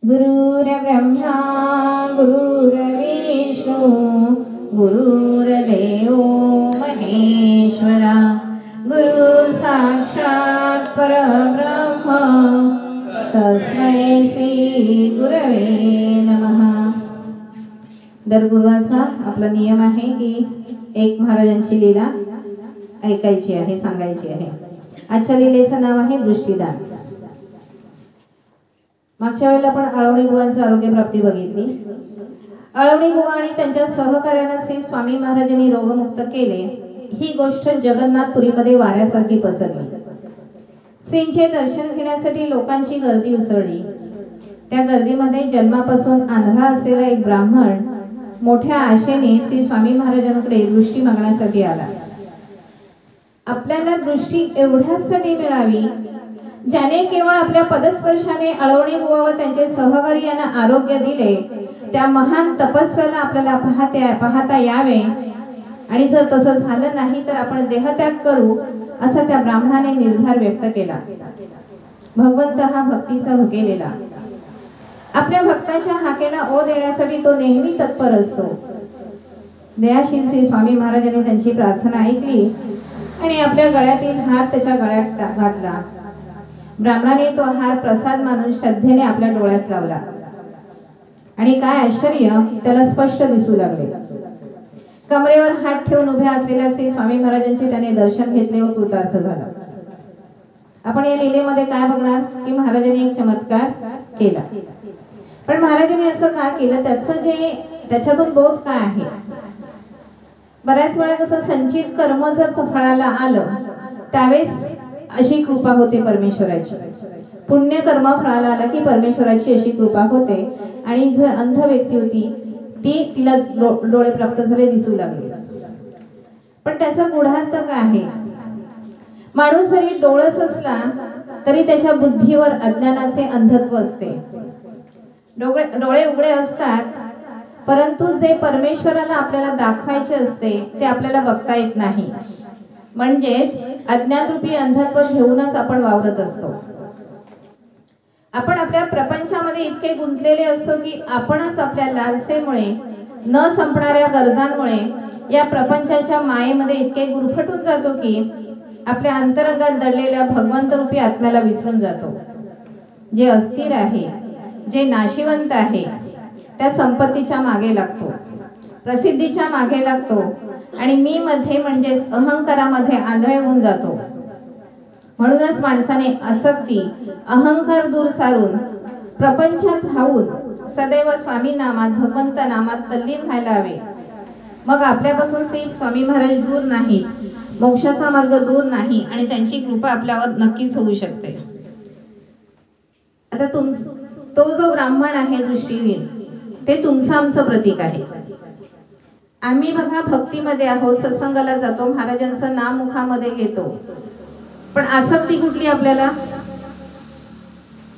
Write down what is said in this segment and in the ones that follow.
गुरुर्ब्रह्मा गुरुर्विष्णू गुरुर्देव महेश्वरा गुरु साक्षात् परब्रह्म तस्मै श्री गुरवे नमः। दर गुरुवारचा आपला नियम आहे की एक महाराजांची लीला ऐकायची आहे, सांगायची आहे। आजच्या लीलेचं नाव आहे दृष्टीदान। मागच्या वेळेला आपण आळवणी बुवांची आरोग्य प्राप्ती बघितली। आळवणी बुवा आणि त्यांच्या सहकार्याने श्री स्वामी महाराजांनी रोगमुक्त केले। ही गोष्ट जगन्नाथपुरीमध्ये वाऱ्यासारखी पसरली। श्रींचे दर्शन घेण्यासाठी लोकांची गर्दी उसळली। त्या गर्दीमध्ये जन्मापासून आंधळा असलेला एक ब्राह्मण मोठ्या आशेने श्री स्वामी महाराजांकडे दृष्टी मागण्यासाठी आला। आपल्याला दृष्टी एवढ्यासाठी मिळावी ज्याने केवळ आपल्या पदस्पर्शाने आळवणी बुवा व त्यांचे सहकारी यांना आरोग्य दिले, त्या महान तपस्व्याला आपल्याला पाहता यावे, आणि जर तसं झालं नाही तर आपण देहत्याग करू असा त्या ब्राह्मणाने निर्धार व्यक्त केला। भगवंत हा भक्तीचा भुकेलेला, आपल्या भक्ताच्या हाकेला ओ देण्यासाठी तो नेहमी तत्पर असतो। दयाशील श्री स्वामी महाराजांनी त्यांची प्रार्थना ऐकली आणि आपल्या गळ्यातील हार त्याच्या गळ्यात घातला। ब्राह्मणाने तो हार प्रसाद मानून श्रद्धेने आपल्या डोळ्यास लावला आणि काय आश्चर्य, त्याला स्पष्ट दिसू लागले। कमरेवर हात ठेवून उभ्या असलेल्या श्री स्वामी महाराजांचे त्याने दर्शन घेतले व कृतार्थ झाला। आपण या लीलेमध्ये काय बघणार की महाराजांनी एक चमत्कार केला, पण महाराजांनी असं का केलं, त्याच्यातून बोध काय आहे? बऱ्याच वेळा कसं संचित कर्म जर फळाला आलं त्यावेळेस अशी कृपा होते परमेश्वराची। पुण्य कर्म फळाला आला की परमेश्वराची अशी कृपा होते आणि जो अंध व्यक्ती होती तिला डोळे प्राप्त झाले, दिसू लागले। पण त्याचा गूढार्थ काय आहे? माणूस जरी डोळस असला तरी त्याच्या बुद्धीवर अज्ञानाचे अंधत्व असते। डोळे उघडे असतात, परंतु जे परमेश्वराला आपल्याला दाखवायचे असते ते आपल्याला बघता येत नाही। म्हणजेच अज्ञानरूपी अंधत्व घेऊनच आपण वावरत असतो। आपण आपल्या प्रपंचामध्ये इतके गुंतलेले असतो की आपणच आपल्या लालसेमुळे, न संपणाऱ्या गरजांमुळे या प्रपंचाच्या मायेमध्ये इतके गुरफटून जातो की आपल्या अंतरंगात दडलेल्या भगवंतरूपी आत्म्याला विसरून जातो। जे अस्थिर आहे, जे नाशिवंत आहे, त्या संपत्तीच्या मागे लागतो, प्रसिद्धीच्या मागे लागतो आणि मी मध्ये म्हणजेच अहंकारामध्ये आंधळे होऊन जातो। म्हणूनच माणसाने आसक्ती, अहंकार दूर सारून प्रपंचात राहून सदैव स्वामी नामात, भगवंत नामात तल्लीन व्हायला हवे। मग आपल्यापासून श्री स्वामी महाराज दूर नाही, मोक्षाचा मार्ग दूर नाही आणि त्यांची कृपा आपल्यावर नक्कीच होऊ शकते। आता तो जो ब्राह्मण आहे दृष्टीहीन, ते तुमचं आमचं प्रतीक आहे। आम्ही बघा भक्तीमध्ये आहोत, सत्संगाला जातो, महाराजांचं नाम मुखामध्ये घेतो, पण आसक्ती कुठली आपल्याला?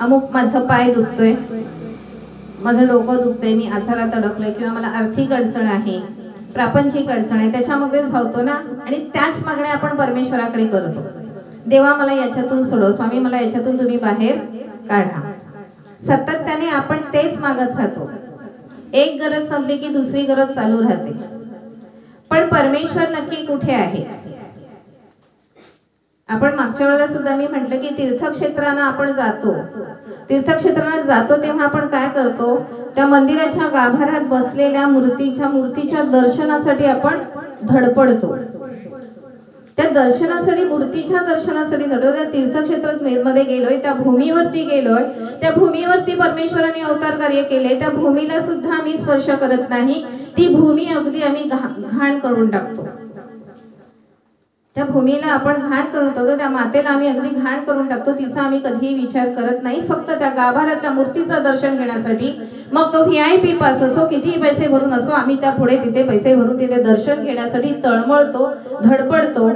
अमुक माझं पाय दुखतोय, माझं डोकं दुखतंय, मी आजारात अडकलोय, किंवा मला आर्थिक अडचण आहे, प्रापंचिक अडचण आहे, त्याच्यामध्येच धावतो ना। आणि त्याच मागण्या आपण परमेश्वराकडे करतो, देवा मला याच्यातून सोडव, स्वामी मला याच्यातून तुम्ही बाहेर काढा। सातत्याने आपण तेच मागत राहतो। एक गरज संपली की दुसरी गरज चालू राहते, पण परमेश्वर नक्की कुठे आहे? आपण मागच्या वेळेला सुद्धा मी म्हटलं की तीर्थक्षेत्रांना आपण जातो तेव्हा आपण काय करतो? त्या मंदिराच्या गाभाऱ्यात बसलेल्या मूर्तीच्या दर्शनासाठी आपण धडपडतो। त्या दर्शनासाठी, मूर्तीच्या दर्शनासाठी जातो। त्या तीर्थक्षेत्रात मध्ये गेलोय, त्या भूमीवरती गेलोय, त्या भूमीवरती परमेश्वराने अवतार कार्य केले, त्या भूमीला सुद्धा आम्ही स्पर्श करत नाही, ती भूमी अगदी आम्ही घाण करून टाकतो। त्या भूमीला आपण घाण करून टाकतो, त्या मातेला आम्ही अगदी घाण करून टाकतो, तिचा आम्ही कधीही विचार करत नाही, फक्त त्या गाभाऱ्यातल्या मूर्तीचं दर्शन घेण्यासाठी। मग तो VIP पास असो, कितीही पैसे भरून असो, आम्ही त्या पुढे तिथे पैसे भरून तिथे दर्शन घेण्यासाठी तळमळतो, धडपडतो,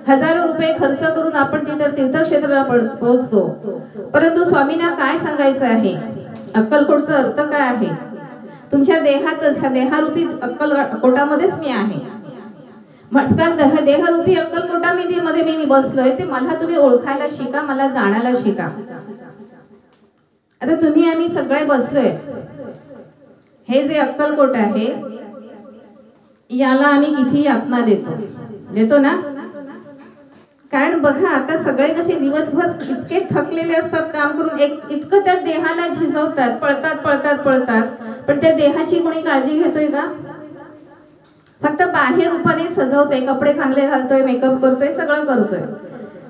हजारो रुपये खर्च करून आपण तिथे तीर्थक्षेत्राला पोहोचतो। परंतु स्वामींना काय सांगायचं आहे? अक्कलकोटचा अर्थ काय आहे? तुमच्या देहातच, देहरूपी अक्कलकोटामध्येच मी आहे। म्हणतात देहरूपी अक्कलकोटामध्ये मी बसलोय, ते मला तुम्ही ओळखायला शिका, मला जाणायला शिका। आता तुम्ही आम्ही सगळे बसलोय, हे जे अक्कलकोट आहे याला आम्ही किती यातना देतो ना? कारण बघा आता सगळे कसे दिवसभर इतके थकलेले असतात काम करून, इतकं त्या देहाला झिजवतात, पळतात, पण त्या देहाची कोणी काळजी घेतोय का? फक्त बाहेर रूपाने सजवतोय, कपडे चांगले घालतोय, मेकअप करतोय, सगळं करतोय,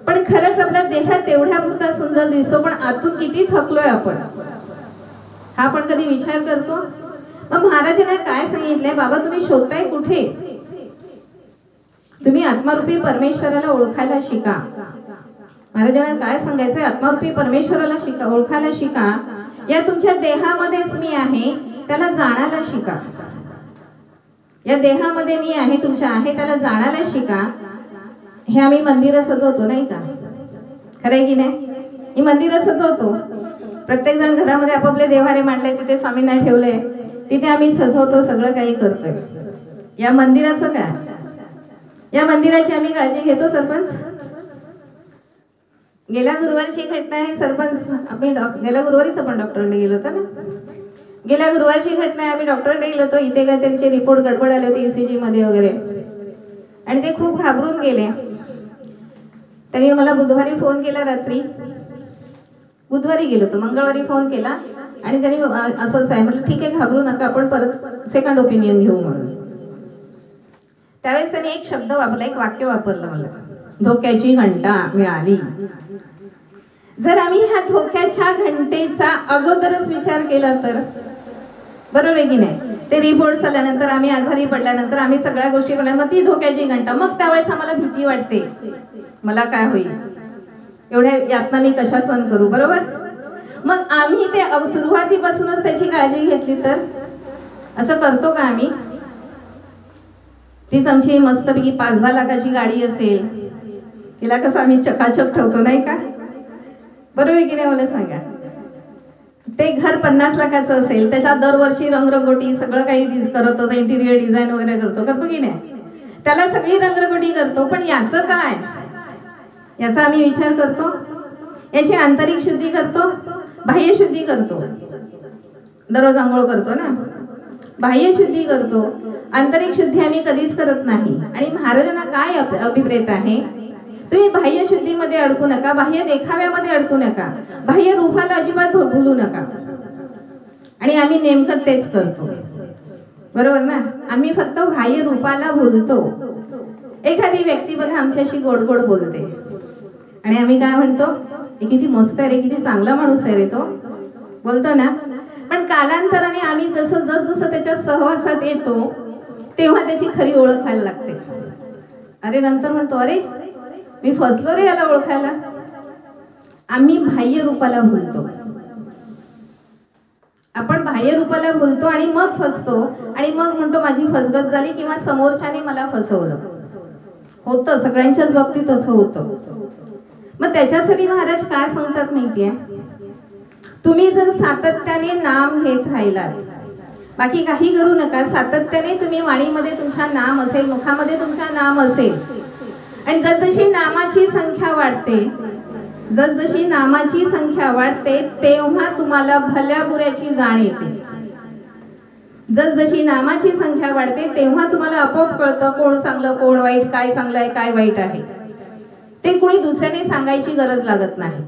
पण खरंच आपला देह तेवढ्या पुरता सुंदर दिसतो, पण आतून किती थकलोय आपण, हा पण कधी विचार करतो? मग महाराजांना काय सांगितलंय, बाबा तुम्ही शोधताय कुठे? तुम्ही आत्मारूपी परमेश्वराला ओळखायला शिका. महाराजांना काय सांगायचंय, आत्मारूपी परमेश्वराला शिका, ओळखायला शिका. या तुमच्या देहामध्येच मी आहे त्याला जाणायला शिका. या देहामध्ये मी आहे, तुमच्या आहे त्याला जाणायला शिका. हे आम्ही मंदिरं सजवतो नाही का, खरंय की नाही? ही मंदिरं सजवतो, प्रत्येक जण घरामध्ये आपापले देवारे मांडले, तिथे स्वामींना ठेवले, तिथे आम्ही सजवतो, सगळं काही करतोय. या मंदिराचं काय, या मंदिराची आम्ही काळजी घेतो सरपंच? गेल्या गुरुवारची घटना आहे सरपंच, आम्ही गेल्या गुरुवारीच आपण डॉक्टरकडे गेलो होतो ना, गेल्या गुरुवारची घटना आहे, आम्ही डॉक्टरकडे गेलो होतो. इथे काय त्यांचे रिपोर्ट गडबड आले होते ECG मध्ये वगैरे, आणि ते खूप घाबरून गेले. त्यांनी मला बुधवारी फोन केला, रात्री बुधवारी गेलो होतो, मंगळवारी फोन केला आणि त्यांनी असंच आहे म्हटलं, ठीक आहे घाबरू नका, आपण परत सेकंड ओपिनियन घेऊ म्हणून. त्यावेळेस त्यांनी एक शब्द वापरला, एक वाक्य वापरलं मला, धोक्याची घंटा मिळाली. जर आम्ही ह्या धोक्याच्या घंटेचा अगोदरच विचार केला तर, बरोबर आहे की नाही? ते रिपोर्ट आल्यानंतर, आम्ही आजारी पडल्यानंतर, आम्ही सगळ्या गोष्टी मग ती धोक्याची घंटा, मग त्यावेळेस आम्हाला भीती वाटते, मला काय होईल, एवढ्या यातना मी कशा सहन करू, बरोबर? मग आम्ही ते सुरुवातीपासूनच त्याची काळजी घेतली तर, असं करतो का आम्ही? तीच आमची मस्तपैकी 5-10 लाखाची गाडी असेल, तिला कसं आम्ही चकाचक ठेवतो नाही का, बरोबर की नाही? मला सांगा, ते घर 50 लाखाचं असेल, त्याचा दरवर्षी रंगरंगोटी सगळं काही करतो, इंटिरियर डिझाईन वगैरे करतो की नाही? त्याला सगळी रंगरंगोटी करतो, पण याचं काय, याचा आम्ही विचार करतो? याची आंतरिक शुद्धी करतो, बाह्य शुद्धी करतो, दररोज आंघोळ करतो ना, बाह्य शुद्धी करतो, आंतरिक शुद्धी आम्ही कधीच करत नाही. आणि महाराजांना काय अभिप्रेत आहे, तुम्ही बाह्य शुद्धीमध्ये अडकू नका, बाह्य देखाव्यामध्ये अडकू नका, बाह्य रूपाला अजिबात भुलू नका. आणि आम्ही नेमकं तेच करतो, बरोबर ना? आम्ही फक्त बाह्य रूपाला भुलतो. एखादी व्यक्ती बघा आमच्याशी गोड गोड बोलते आणि आम्ही काय म्हणतो, हे किती मस्त आहे रे, किती चांगला माणूस आहे रे तो, बोलतो ना. पण कालांतराने आम्ही जसं त्याच्या सहवासात येतो तेव्हा त्याची खरी ओळख व्हायला लागते. अरे नंतर म्हणतो, अरे मी फसलो रे याला ओळखायला. आम्ही बाह्य रूपाला भुलतो, आपण बाह्य रूपाला भुलतो आणि मग फसतो, आणि मग म्हणतो माझी फसगत झाली किंवा समोरच्याने मला फसवलं. होतं, सगळ्यांच्याच बाबतीत असं होतं. मग त्याच्यासाठी महाराज काय सांगतात माहितीये, तुम्ही जर सातत्याने नाम घेत राहिलात, बाकी काही करू नका, सातत्याने तुम्ही वाणीमध्ये तुमच्या नाम असेल, मुखामध्ये तुमच्या नाम असेल, आणि जसजशी नामाची संख्या वाढते, जसजशी नामाची संख्या वाढते तेव्हा तुम्हाला भल्या बुऱ्याची जाण येते. जसजशी नामाची संख्या वाढते तेव्हा तुम्हाला आपोआप कळतं कोण चांगलं कोण वाईट, काय चांगलं आहे काय वाईट आहे. ते कोणी दुसऱ्याने सांगायची गरज लागत नाही.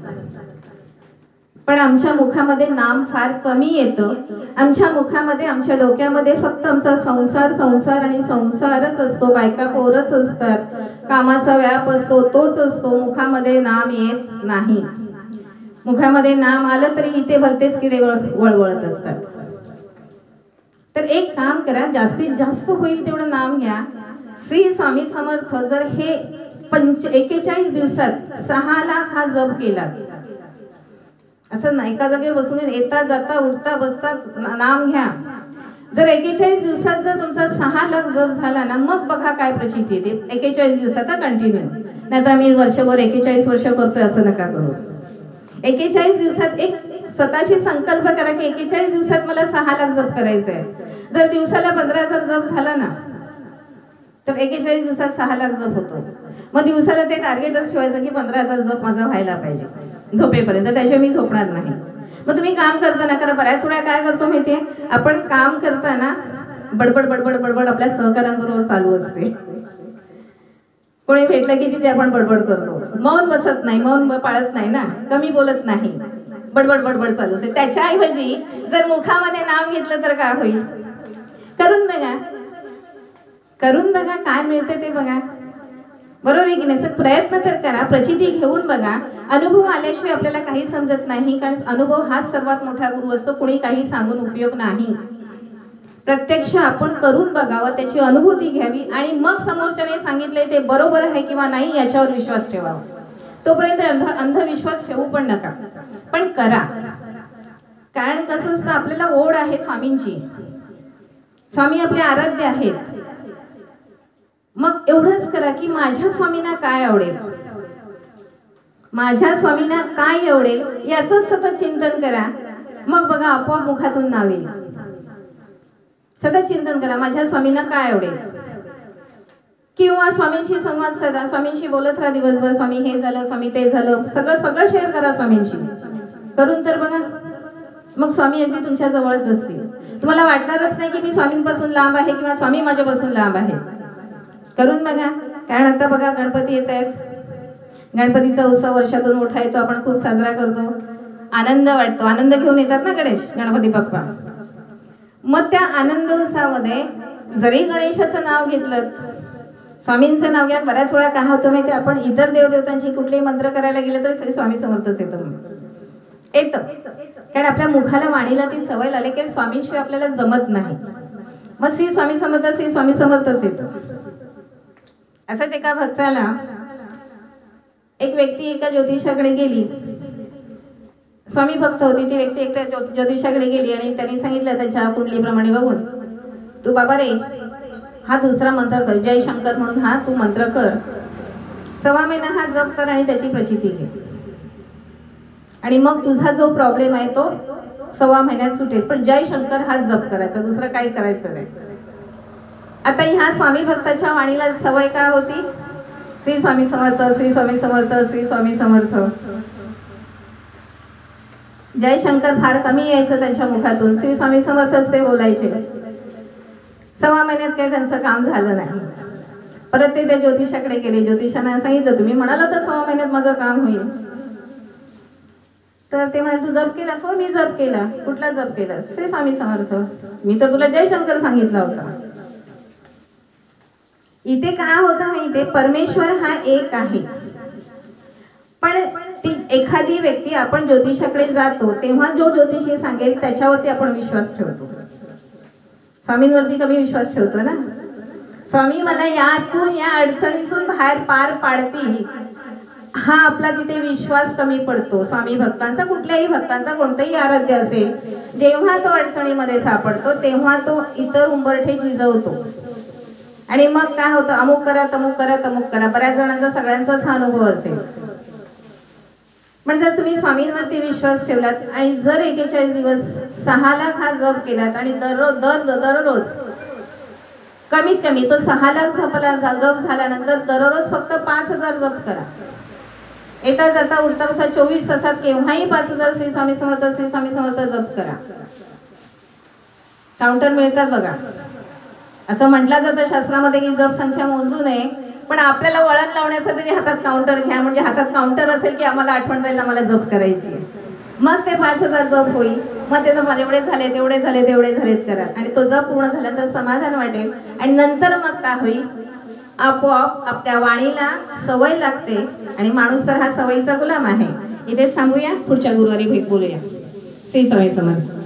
पण आमच्या मुखामध्ये नाम फार कमी येतं. आमच्या मुखामध्ये, आमच्या डोक्यामध्ये फक्त आमचा संसार संसार आणि संसारच असतो, बायका पोरच असतात, कामाचा व्याप असतो, तोच असतो. मुखामध्ये नाम येत नाही. मुखामध्ये नाम आलं तरी इथे भलतेच किडे वळवळत असतात. तर एक काम करा, जास्तीत जास्त होईल तेवढं नाम घ्या. श्री स्वामी समर्थ जर हे 41 दिवसात 6 लाख हा जप केला, असं नाही एका जागेवर बसून येता जाता उठता बसता नाम घ्या. जर 41 दिवसात जर तुमचा 6 लाख जप झाला ना, मग बघा काय प्रचिती येते. 41 दिवसाचा कंटिन्यू, नाहीतर आम्ही वर्षभर 41 वर्ष करतोय असं नका करू. 41 दिवसात एक स्वतःशी संकल्प करा की 41 दिवसात मला 6 लाख जप करायचा आहे. जर दिवसाला 15,000 जप झाला ना, तर 41 दिवसात 6 लाख जप होतो. मग दिवसाला ते टार्गेटच ठेवायचं की 15,000 जप माझा व्हायला पाहिजे झोपेपर्यंत, त्याशिवाय मी झोपणार नाही. मग तुम्ही काम करताना, कारण बऱ्याच वेळा काय करतो माहितीये, आपण काम करताना बडबड बडबड बडबड आपल्या सहकाऱ्यांबरोबर चालू असते. कोणी भेटलं की तिथे आपण बडबड करतो, मौन बसत नाही, मौन पाळत नाही ना, कमी बोलत नाही, बडबड बडबड चालू असते. त्याच्याऐवजी जर मुखामध्ये नाव घेतलं तर काय होईल? करून बघा, करून बघा, काय मिळते ते बघा. बरोबर आहे की नाही? प्रयत्न तर करा, प्रचिती घेऊन बघा. अनुभव आल्याशिवाय आपल्याला काही समजत नाही, कारण अनुभव हाच सर्वात मोठा गुरु असतो. कोणी काही सांगून उपयोग नाही. प्रत्यक्ष आपण करून बघावं, त्याची अनुभूती घ्यावी आणि मग समोरच्याने सांगितले ते बरोबर आहे किंवा नाही याच्यावर विश्वास ठेवावा. तोपर्यंत अंधविश्वास ठेवू पण नका, पण करा. कारण कसं असतं, आपल्याला ओढ आहे स्वामींची, स्वामी आपले आराध्य आहेत. मग एवढंच करा की माझ्या स्वामींना काय आवडेल, माझ्या स्वामींना काय आवडेल याचं सतत चिंतन करा. मग बघा आपोआप मुखातून नाव येईल. सतत चिंतन करा, माझ्या स्वामींना काय आवडेल. किंवा स्वामींशी संवाद साधा, स्वामींशी बोलत राहा दिवसभर. स्वामी हे झालं, स्वामी ते झालं, सगळं सगळं शेअर करा स्वामींशी. करून तर बघा, मग स्वामी अगदी तुमच्या जवळच असतील. तुम्हाला वाटणारच नाही की मी स्वामींपासून लांब आहे किंवा स्वामी माझ्यापासून लांब आहे. करून बघा. कारण आता बघा गणपती येत आहेत. गणपतीचा उत्सव वर्षातून मोठा येतो, आपण खूप साजरा करतो, आनंद वाटतो. आनंद घेऊन येतात ना गणेश, गणपती बाप्पा. मग त्या आनंद उत्सवामध्ये जरी गणेशाचं नाव घेतलं, स्वामींचं नाव घ्या. बऱ्याच वेळा काय होतं माहिती, आपण इतर देवदेवतांची कुठलेही मंत्र करायला गेले तर सगळे स्वामी समर्थच येतं. कारण आपल्या मुखाला वाणीला ती सवय लागली की स्वामींशिवाय आपल्याला जमत नाही. मग श्री स्वामी समर्थ, श्री स्वामी समर्थच येतं. असंच एका भक्ताला एक व्यक्ती एका ज्योतिषाकडे गेली. स्वामी भक्त होती ती व्यक्ती. एकट्या ज्योतिषाकडे गेली आणि त्यांनी सांगितलं त्याच्या कुंडलीप्रमाणे बघून, तू बाबा रे हा दुसरा मंत्र कर, जय शंकर म्हणून हा तू मंत्र कर, 6 महिना हा जप कर आणि त्याची प्रचिती घे, आणि मग तुझा जो प्रॉब्लेम आहे तो 6 महिन्यात सुटेल. पण जय शंकर हा जप करायचा, दुसरं काही करायचं नाही. आता ह्या स्वामी भक्ताच्या वाणीला सवय काय होती, श्री स्वामी समर्थ, श्री स्वामी समर्थ, श्री स्वामी समर्थ. जय शंकर फार कमी यायचं त्यांच्या मुखातून, श्री स्वामी समर्थच ते बोलायचे. 6 महिन्यात काही त्यांचं काम झालं नाही. परत ते त्या ज्योतिषाकडे गेले. ज्योतिषाने सांगितलं तुम्ही म्हणाला तर 6 महिन्यात माझं काम होईल. तर ते म्हणाले तू जप केलास? हो मी जप केला. कुठला जप केलास? श्री स्वामी समर्थ. मी तर तुला जय शंकर सांगितला होता. इथे काय होतं माहितीये, परमेश्वर हा एक आहे. पण ती एखादी व्यक्ती, आपण ज्योतिषाकडे जातो तेव्हा जो ज्योतिषी सांगेल त्याच्यावरती आपण विश्वास ठेवतो. स्वामींवरती कमी विश्वास ठेवतो ना. स्वामी मला यातून, या अडचणीतून बाहेर पार पाडतील, हा आपला तिथे विश्वास कमी पडतो. स्वामी भक्तांचा, कुठल्याही भक्तांचा, कोणताही आराध्य असेल, जेव्हा तो अडचणीमध्ये सापडतो तेव्हा तो इतर उंबरठे झिजवतो. आणि मग काय होतं, अमुक करा, तमुक करा, तमुक करा. बऱ्याच जणांचा, सगळ्यांचाच हा अनुभव असेल. पण जर तुम्ही स्वामींवरती विश्वास ठेवलात आणि जर 41 दिवस 6 लाख हा जप केलात आणि दररोज कमीत कमी तो 6 लाख जप झाल्यानंतर दररोज फक्त 5000 जप करा. येता जाता उठता बसा 24 तासात केव्हाही 5000 श्री स्वामी समर्थ, श्री स्वामी समर्थ जप करा. काउंटर मिळतात बघा. असं म्हटलं जातं शास्त्रामध्ये की जप संख्या मोजू नये, पण आपल्याला वळण लावण्यासाठी हातात काउंटर घ्या. म्हणजे हातात काउंटर असेल की आम्हाला आठवण जाईल आम्हाला जप करायची. मग ते 5000 जप होईल. मग ते एवढे झाले, तेवढे झाले, तेवढे झालेत करा. आणि तो जप पूर्ण झाल्यानंतर समाधान वाटेल. आणि नंतर मग काय होईल, आपोआप आपल्या वाणीला सवय लागते आणि माणूस तर हा सवयीचा गुलाम आहे. इथेच थांबूया, पुढच्या गुरुवारी भेट बोलूया. श्री स्वामी समर्थ.